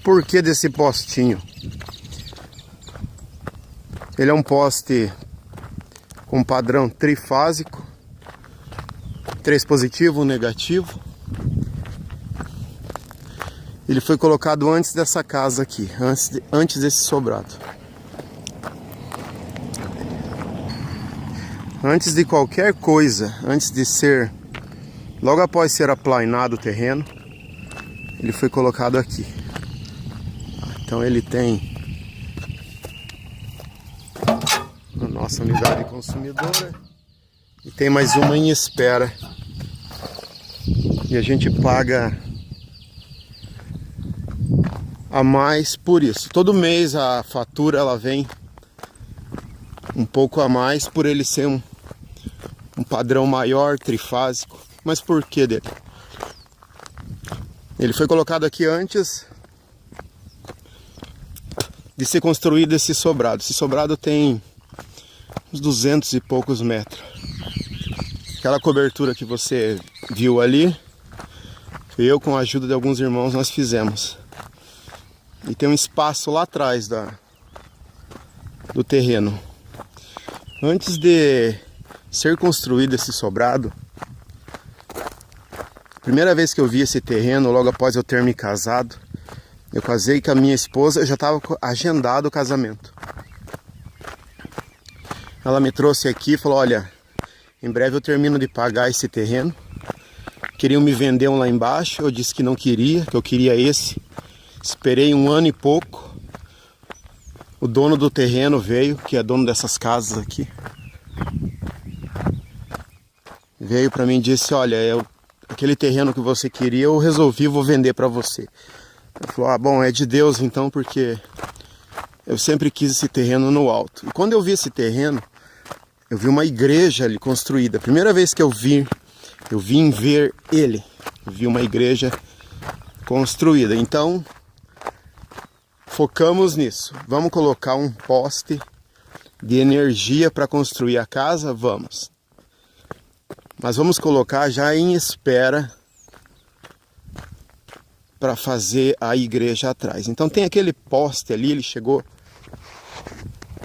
porquê desse postinho. Ele é um poste com padrão trifásico, 3 positivo, 1 negativo. Ele foi colocado antes dessa casa aqui, antes desse sobrado. Antes de qualquer coisa, antes de ser, logo após ser aplainado o terreno, ele foi colocado aqui. Então ele tem a nossa unidade consumidora e tem mais uma em espera. E a gente paga a mais por isso. Todo mês a fatura ela vem um pouco a mais por ele ser um padrão maior, trifásico. Mas por que dele? Ele foi colocado aqui antes de ser construído esse sobrado. Esse sobrado tem uns 200 e poucos metros. Aquela cobertura que você viu ali, eu com a ajuda de alguns irmãos nós fizemos. E tem um espaço lá atrás do terreno. Antes de ser construído esse sobrado, a primeira vez que eu vi esse terreno, logo após eu ter me casado, eu casei com a minha esposa, já estava agendado o casamento. Ela me trouxe aqui e falou, olha, em breve eu termino de pagar esse terreno. Queriam me vender um lá embaixo, eu disse que não queria, que eu queria esse. Esperei 1 ano e pouco. O dono do terreno veio, que é dono dessas casas aqui. Veio para mim e disse, olha, aquele terreno que você queria, eu resolvi, vou vender para você. Ele falou, ah, bom, é de Deus então, porque eu sempre quis esse terreno no alto. E quando eu vi esse terreno, eu vi uma igreja ali construída. A primeira vez que eu vim ver ele. Eu vi uma igreja construída. Então, focamos nisso. Vamos colocar um poste de energia para construir a casa? Vamos. Mas vamos colocar já em espera para fazer a igreja atrás. Então tem aquele poste ali, ele chegou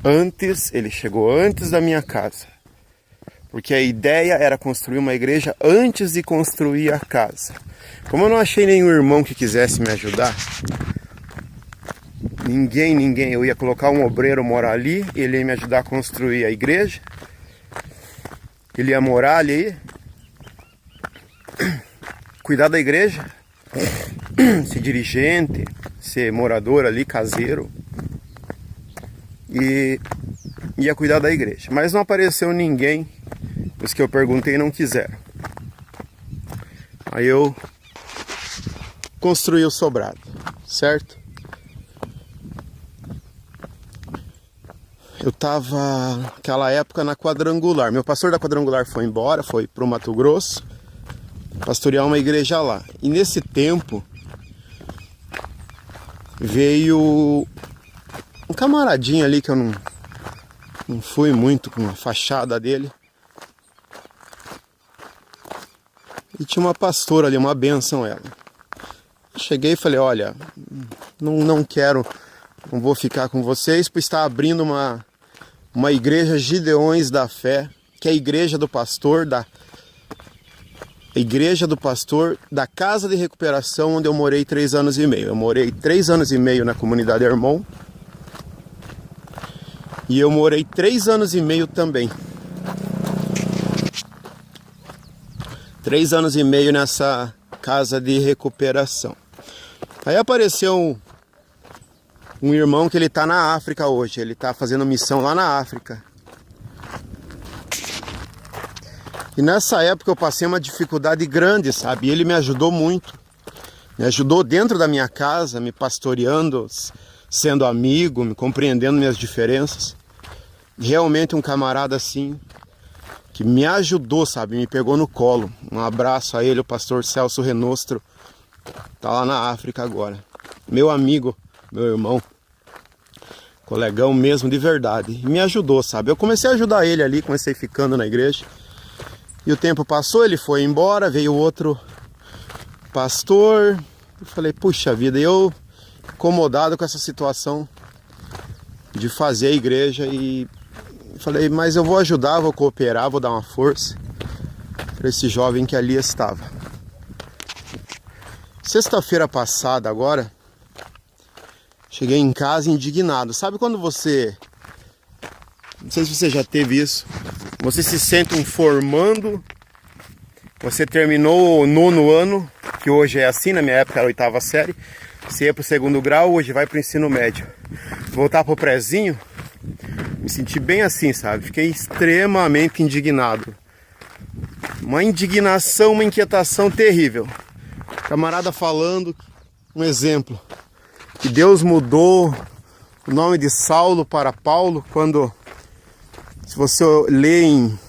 antes da minha casa. Porque a ideia era construir uma igreja antes de construir a casa. Como eu não achei nenhum irmão que quisesse me ajudar, ninguém, eu ia colocar um obreiro morar ali, ele ia me ajudar a construir a igreja, ele ia morar ali, cuidar da igreja, ser dirigente, ser morador ali, caseiro, e ia cuidar da igreja. Mas não apareceu ninguém, os que eu perguntei não quiseram. Aí eu construí o sobrado, certo? Eu estava naquela época na Quadrangular. Meu pastor da Quadrangular foi embora, foi para o Mato Grosso, pastorear uma igreja lá. E nesse tempo veio um camaradinho ali que eu não fui muito com a fachada dele. E tinha uma pastora ali, uma bênção ela. Cheguei e falei, olha, não quero, não vou ficar com vocês, pois está abrindo uma igreja Gideões da Fé, que é a igreja do pastor da Casa de Recuperação, onde eu morei 3 anos e meio. Eu morei 3 anos e meio na comunidade Hermon. E eu morei 3 anos e meio também. 3 anos e meio nessa Casa de Recuperação. Aí apareceu um irmão que ele está na África hoje. Ele está fazendo missão lá na África. E nessa época eu passei uma dificuldade grande, sabe? E ele me ajudou muito. Me ajudou dentro da minha casa, me pastoreando, sendo amigo, me compreendendo minhas diferenças. Realmente um camarada assim, que me ajudou, sabe? Me pegou no colo. Um abraço a ele, o pastor Celso Renostro. Tá lá na África agora. Meu amigo, meu irmão. Colegão mesmo, de verdade. E me ajudou, sabe? Eu comecei a ajudar ele ali, comecei ficando na igreja. E o tempo passou, ele foi embora, veio outro pastor. Eu falei, puxa vida, eu incomodado com essa situação de fazer a igreja e falei, mas eu vou ajudar, vou cooperar, vou dar uma força para esse jovem que ali estava. Sexta-feira passada agora, cheguei em casa indignado. Sabe quando você, não sei se você já teve isso, você se sente um formando, você terminou o 9º ano, que hoje é assim, na minha época era a 8ª série, você ia para o 2º grau, hoje vai para o ensino médio. Voltar para o prezinho, me senti bem assim, sabe? Fiquei extremamente indignado. Uma indignação, uma inquietação terrível. Camarada falando, um exemplo, que Deus mudou o nome de Saulo para Paulo, quando, se você ler em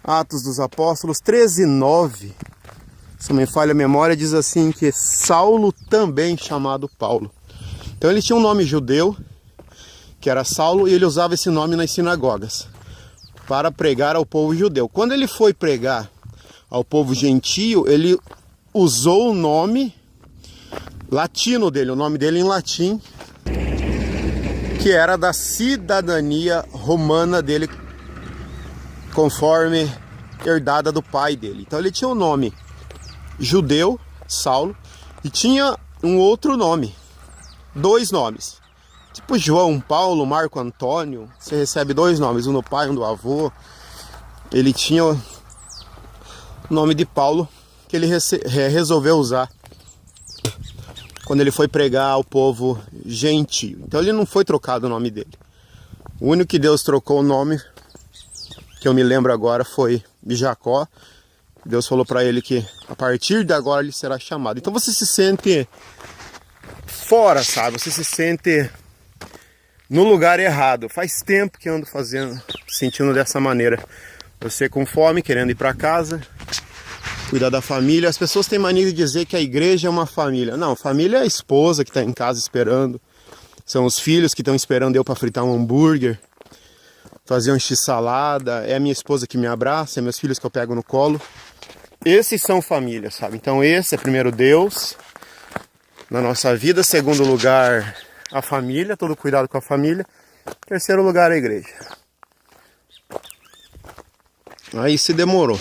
Atos dos Apóstolos 13:9, se não me falha a memória, diz assim que Saulo também chamado Paulo. Então ele tinha um nome judeu, que era Saulo, e ele usava esse nome nas sinagogas para pregar ao povo judeu. Quando ele foi pregar ao povo gentio, ele usou o nome latino dele, o nome dele em latim, que era da cidadania romana dele, conforme herdada do pai dele. Então ele tinha o nome judeu, Saulo, e tinha um outro nome, 2 nomes. Tipo João, Paulo, Marco Antônio, você recebe 2 nomes, um do pai, um do avô. Ele tinha o nome de Paulo, que ele resolveu usar quando ele foi pregar ao povo gentio. Então ele não foi trocado o nome dele. O único que Deus trocou o nome, que eu me lembro agora, foi Jacó. Deus falou para ele que a partir de agora ele será chamado. Então você se sente fora, sabe? Você se sente no lugar errado. Faz tempo que ando sentindo dessa maneira. Você com fome, querendo ir para casa, cuidar da família. As pessoas têm mania de dizer que a igreja é uma família. Não, família é a esposa que está em casa esperando. São os filhos que estão esperando eu para fritar um hambúrguer, fazer um x-salada. É a minha esposa que me abraça, é meus filhos que eu pego no colo. Esses são família, sabe? Então esse é primeiro Deus na nossa vida. Segundo lugar, a família, todo cuidado com a família. Terceiro lugar, a igreja. Aí se demorou.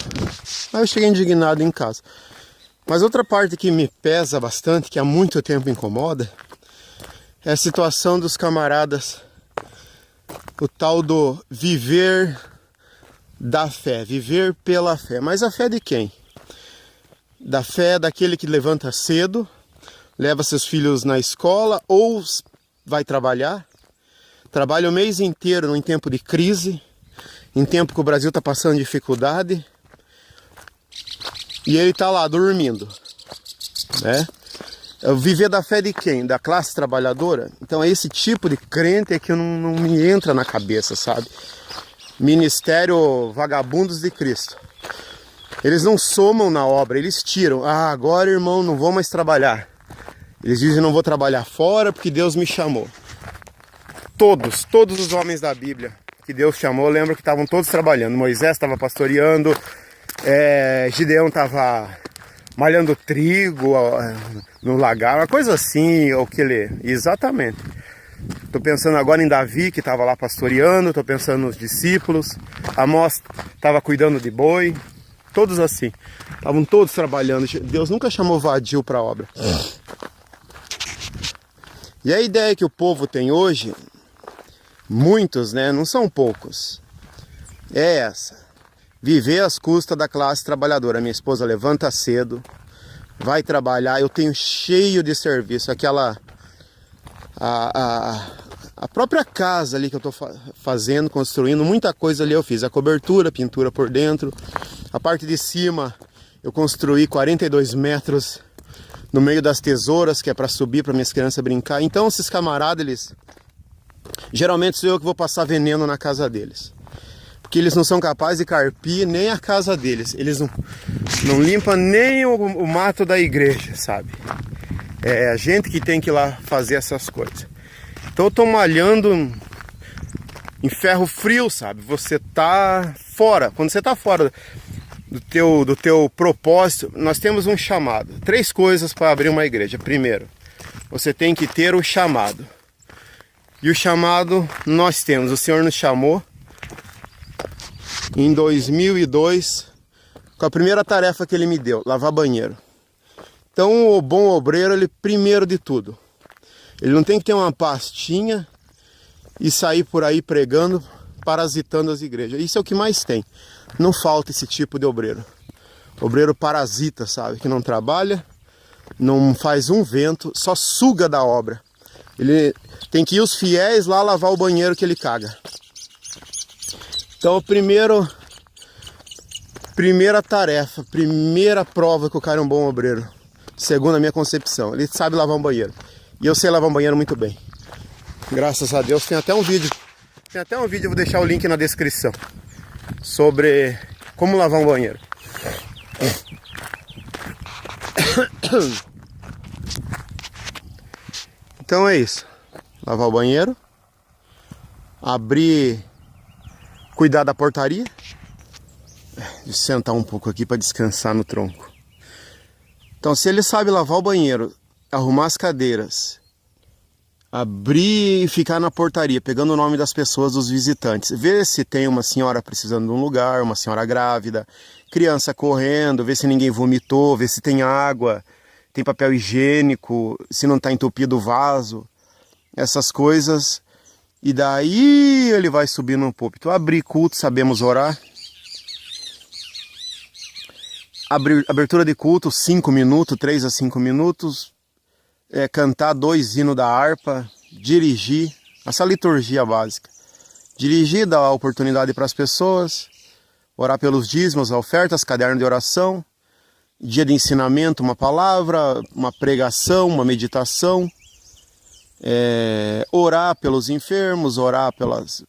Aí eu cheguei indignado em casa. Mas outra parte que me pesa bastante, que há muito tempo incomoda, é a situação dos camaradas, o tal do viver da fé, viver pela fé. Mas a fé de quem? Da fé daquele que levanta cedo, leva seus filhos na escola ou vai trabalhar, trabalha o mês inteiro em tempo de crise, em tempo que o Brasil está passando dificuldade, e ele está lá dormindo, né? Viver da fé de quem? Da classe trabalhadora? Então é esse tipo de crente que não me entra na cabeça, sabe? Ministério Vagabundos de Cristo. Eles não somam na obra, eles tiram. Ah, agora irmão, não vou mais trabalhar. Eles dizem, não vou trabalhar fora porque Deus me chamou. Todos os homens da Bíblia que Deus chamou, lembro que estavam todos trabalhando. Moisés estava pastoreando, Gideão estava malhando trigo no lagar, uma coisa assim, ou que ele... Exatamente. Estou pensando agora em Davi, que estava lá pastoreando, estou pensando nos discípulos. Amós estava cuidando de boi, todos assim. Estavam todos trabalhando. Deus nunca chamou vadio para a obra. E a ideia que o povo tem hoje, muitos, né, não são poucos, é essa: viver às custas da classe trabalhadora. Minha esposa levanta cedo, vai trabalhar, eu tenho cheio de serviço, aquela a própria casa ali que eu estou fazendo, construindo, muita coisa ali eu fiz, a cobertura, pintura por dentro, a parte de cima eu construí 42 metros no meio das tesouras, que é para subir, para minhas crianças brincar. Então esses camaradas, eles... Geralmente sou eu que vou passar veneno na casa deles. Porque eles não são capazes de carpir nem a casa deles. Eles não limpam nem o mato da igreja, sabe? É a gente que tem que ir lá fazer essas coisas. Então eu tô malhando em ferro frio, sabe? Você tá fora. Quando você tá fora do teu propósito, nós temos um chamado. 3 coisas para abrir uma igreja. Primeiro, você tem que ter o chamado. E o chamado nós temos. O Senhor nos chamou em 2002 com a primeira tarefa que Ele me deu, lavar banheiro. Então o bom obreiro, ele primeiro de tudo, ele não tem que ter uma pastinha e sair por aí pregando, parasitando as igrejas. Isso é o que mais tem. Não falta esse tipo de obreiro. Obreiro parasita, sabe? Que não trabalha, não faz um vento, só suga da obra. Ele tem que ir os fiéis lá lavar o banheiro que ele caga. Então, primeira tarefa, primeira prova que o cara é um bom obreiro, segundo a minha concepção, ele sabe lavar um banheiro. E eu sei lavar um banheiro muito bem. Graças a Deus, tem até um vídeo, eu vou deixar o link na descrição, sobre como lavar um banheiro. Então é isso. Lavar o banheiro, abrir, cuidar da portaria. Deixa eu sentar um pouco aqui para descansar no tronco. Então, se ele sabe lavar o banheiro, arrumar as cadeiras, abrir e ficar na portaria, pegando o nome das pessoas, dos visitantes, ver se tem uma senhora precisando de um lugar, uma senhora grávida, criança correndo, ver se ninguém vomitou, ver se tem água, tem papel higiênico, se não está entupido o vaso, essas coisas. E daí ele vai subir no púlpito. Abrir culto, sabemos orar. Abertura de culto, 5 minutos, 3 a 5 minutos. Cantar 2 hinos da harpa, dirigir, essa liturgia básica. Dirigir, dar oportunidade para as pessoas, orar pelos dízimos, ofertas, caderno de oração, dia de ensinamento, uma palavra, uma pregação, uma meditação, orar pelos enfermos, orar pelas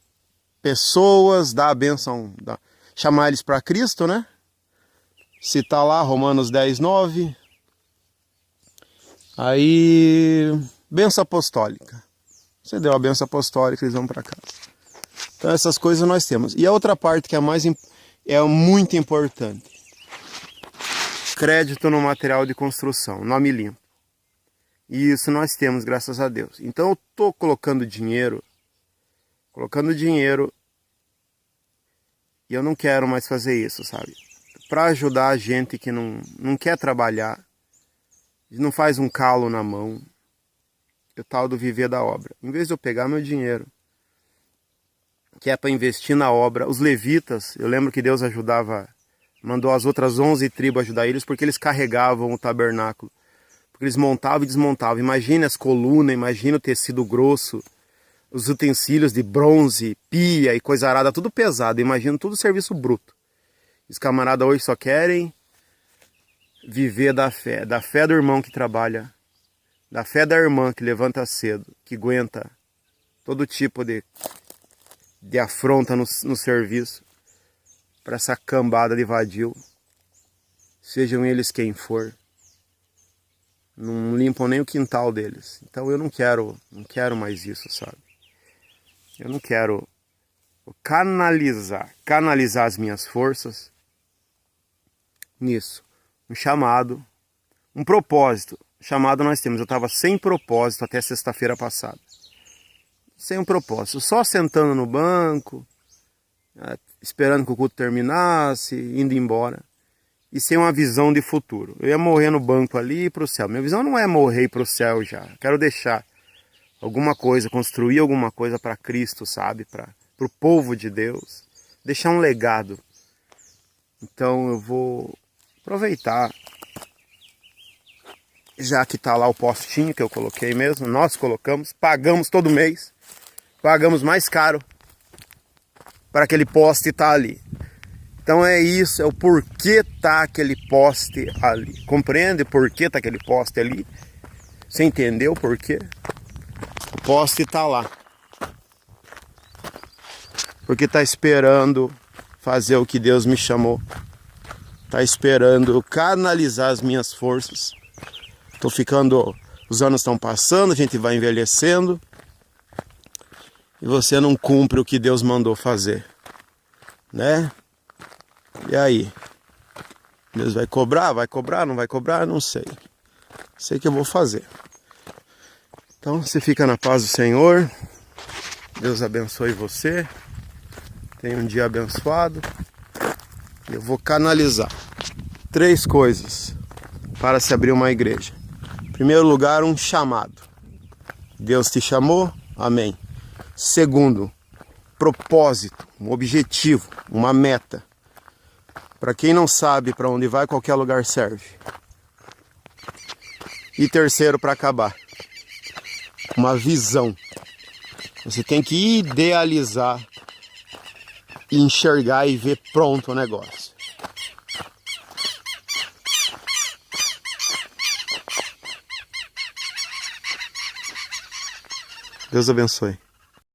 pessoas, dar a bênção, chamar eles para Cristo, né? Citar lá Romanos 10, 9. Aí, bênção apostólica. Você deu a bênção apostólica, eles vão para casa. Então essas coisas nós temos. E a outra parte que é muito importante. Crédito no material de construção, nome limpo. E isso nós temos, graças a Deus. Então eu estou colocando dinheiro, e eu não quero mais fazer isso, sabe? Para ajudar a gente que não quer trabalhar, não faz um calo na mão, o tal do viver da obra. Em vez de eu pegar meu dinheiro, que é para investir na obra, os levitas, eu lembro que Deus mandou as outras 11 tribos ajudar eles, porque eles carregavam o tabernáculo, porque eles montavam e desmontavam. Imagine as colunas, imagine o tecido grosso, os utensílios de bronze, pia e coisa arada, tudo pesado, imagina tudo serviço bruto. Os camaradas hoje só querem viver da fé do irmão que trabalha, da fé da irmã que levanta cedo, que aguenta todo tipo de afronta no serviço, para essa cambada de vadio, sejam eles quem for, não limpam nem o quintal deles. Então eu não quero mais isso, sabe? Eu não quero canalizar as minhas forças nisso. Um chamado, um propósito. Chamado nós temos. Eu estava sem propósito até sexta-feira passada. Sem um propósito. Só sentando no banco, esperando que o culto terminasse, indo embora. E sem uma visão de futuro. Eu ia morrer no banco ali e ir para o céu. Minha visão não é morrer e ir para o céu já. Quero deixar alguma coisa, construir alguma coisa para Cristo, sabe? Para o povo de Deus. Deixar um legado. Então eu vou aproveitar, já que está lá o postinho que eu coloquei mesmo, nós colocamos, pagamos todo mês, pagamos mais caro para aquele poste estar ali. Então é isso, é o porquê tá aquele poste ali. Compreende por que tá aquele poste ali? Você entendeu o porquê? O poste está lá porque está esperando fazer o que Deus me chamou. Está esperando canalizar as minhas forças. Os anos estão passando, a gente vai envelhecendo. E você não cumpre o que Deus mandou fazer. Né? E aí? Deus vai cobrar, não vai cobrar? Não sei. Sei que eu vou fazer. Então você fica na paz do Senhor. Deus abençoe você. Tenha um dia abençoado. Eu vou canalizar 3 coisas para se abrir uma igreja. Em primeiro lugar, um chamado. Deus te chamou? Amém. Segundo, propósito, um objetivo, uma meta. Para quem não sabe para onde vai, qualquer lugar serve. E terceiro, para acabar, uma visão. Você tem que idealizar, enxergar e ver pronto o negócio. Deus abençoe.